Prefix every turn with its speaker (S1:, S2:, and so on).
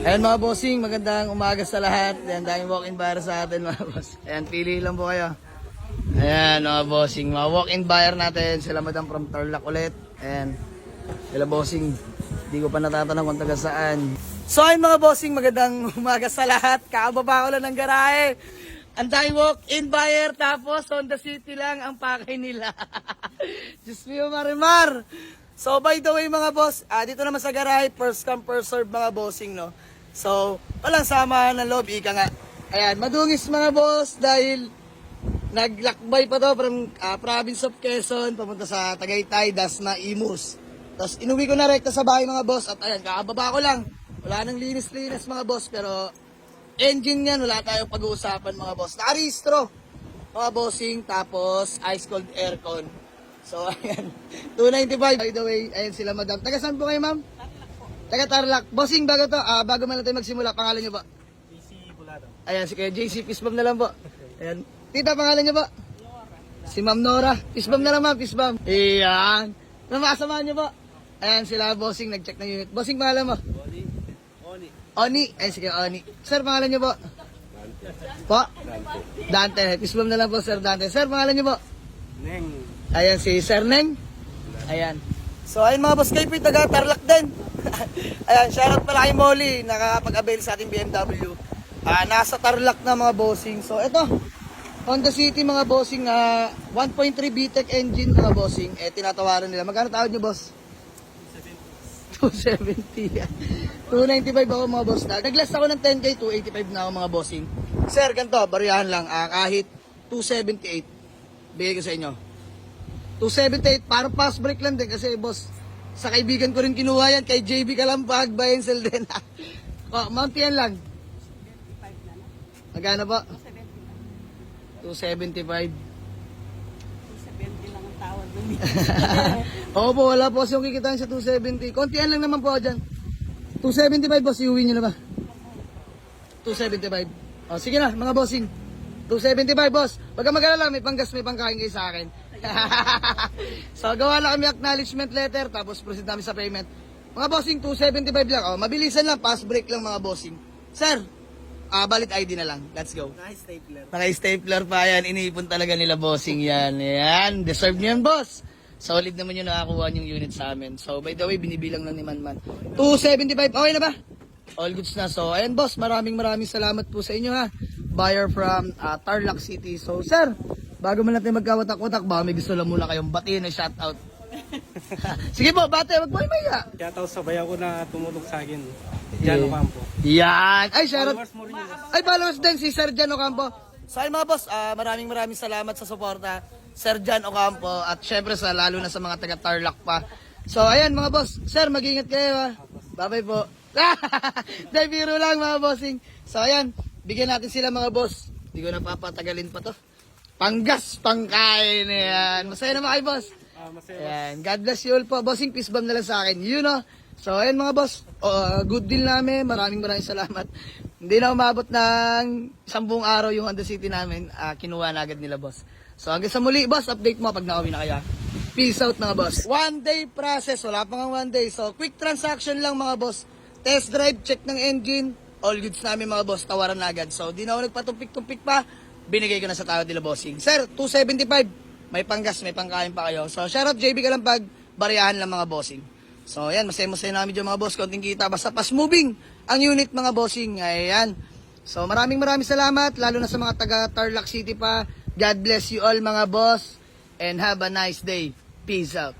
S1: Ayan mga bossing, magandang umaga sa lahat. Ayan, daming walk-in buyer sa atin mga boss. Ayan, pili lang po kayo. Ayan mga bossing, mga walk-in buyer natin. Sila madam from Tarlac ulit. Ayan, sila bossing. Hindi ko pa natatanong kung taga saan. So ayun mga bossing, magandang umaga sa lahat. Kakababa ko lang ng garahe. Ang daming walk-in buyer, tapos Honda City lang ang pakay nila. Diyos mio marimar. So by the way mga boss, dito naman sa garahe, first come first serve mga bossing, no. So walang sama ng loob, ika nga. Ayan, madungis mga boss dahil naglakbay pa to from province of Quezon papunta sa Tagaytay, Dasma, Imus. Tapos inuwi ko na rekta sa bahay mga boss at ayan, kakababa ko lang. Wala nang linis-linis mga boss, pero engine yan, wala tayong pag-uusapan mga boss. Nakarehistro mga bossing, tapos ice cold aircon. So, ayan. 295. By the way, ayan sila madam. Taga saan po kayo, ma'am?
S2: Tarlac po.
S1: Taga Tarlac. Bossing, bago to. Bago man natin magsimula, pangalan nyo ba?
S2: JC Bulado.
S1: Ayan, si Kuya JC. Fistbomb na lang po. Ayan. Tita, pangalan nyo ba? Si Ma'am Nora. Fistbomb na lang, ma'am. Fistbomb. Ayan. Namakasamahan nyo ba? Ayan sila, bossing. Nag-check na unit. Bossing, pangalan mo? Oni. Ayan, sige, Oni. Sir, pangalan nyo po? Po? Dante. Fistbomb na lang po, Sir Dante. Sir, pangalan nyo po?
S2: Neng.
S1: Ayan si Sir Neng. Ayan. So ayun mga boss, kayo po taga Tarlac din. Ayan, shoutout pala kay Molly, nakakapag-avail sa ating BMW. Nasa Tarlac na mga bossing. So ito, Honda City mga bossing, 1.3 VTEC engine mga bossing. Tinatawaran nila. Magkano tawad nyo boss? 270. 295 ako mga boss. Naglas ako ng 10K, 285 na ako mga bossing. Sir, ganito, bariyahan lang. Kahit 278, bigay ko sa inyo. 278, parang fast break lang din kasi boss, sa kaibigan ko rin kinuha yan, kay JB Kalampag, Bayensel din. Mount yan lang. Magkano po? 275.
S2: 270 lang ang tawad dun.
S1: Oo po, wala po yung kikitain sa 270. Kontian lang naman po dyan. 275 boss, iuwi nyo na ba? 275. Sige na, mga bossing. 275 boss. Pagka mag-alala, may panggas, may pangkain kayo sa akin. So gawa lang kami acknowledgement letter, tapos proceed namin sa payment. Mga bossing, 275 lang. Mabilisan lang, pass break lang mga bossing. Sir, valid ID na lang. Let's go.
S2: Nice stapler.
S1: Naka-stapler pa yan. Iniipon talaga nila bossing yan. Yan, deserve nyo yan boss. Solid naman yung nakakuha yung unit sa amin. So by the way, binibilang lang ni Manman. 275, okay na ba? All goods na. So ayan boss, maraming salamat po sa inyo ha. Buyer from Tarlac City. So sir, bago man natin magkawatak-watak, baka may gusto lang muna kayong batiin na shoutout. Sige po, bate, wag mo imaya.
S2: Shoutout sa bayaw ko na tumulong sa akin. Jan Ocampo.
S1: Yan. Ay, shoutout.
S2: Followers mo rin yun.
S1: Ay, followers din si Sir Jan Ocampo. So ayun mga boss, maraming salamat sa suporta, Sir Jan Ocampo, at syempre sa lalo na sa mga taga Tarlac pa. So ayan mga boss, sir, mag-ingat kayo ha. Bye-bye po. Dahil biro lang mga bossing. So ayan, bigyan natin sila mga boss. Hindi ko na papatagalin pa to. Panggas, pangkain, yan. Masaya naman kayo, boss.
S2: Masaya.
S1: Ayan. God bless you all po. Bossing, peace bomb na lang sa akin. You know. So, ayan mga boss. Good deal namin. Maraming salamat. Hindi na umabot ng 10 araw yung Honda City namin. Kinuha na agad nila, boss. So, hanggang sa muli, boss. Update mo pag nakawin na kaya. Peace out, mga boss. 1 day process. Wala pa nga 1 day. So, quick transaction lang, mga boss. Test drive, check ng engine. All goods namin, mga boss. Tawaran na agad. So, di na ako nagpatumpik-tumpik pa. Binigay ko na sa tawad nila bossing. Sir, 275. May panggas, may pangkain pa kayo. So, shoutout JB Kalampag, bariyahan lang mga bossing. So, ayan, masaya namin dyan mga boss. Konting kita, basta fast moving ang unit mga bossing. Ayan. So, maraming salamat, lalo na sa mga taga Tarlac City pa. God bless you all mga boss. And have a nice day. Peace out.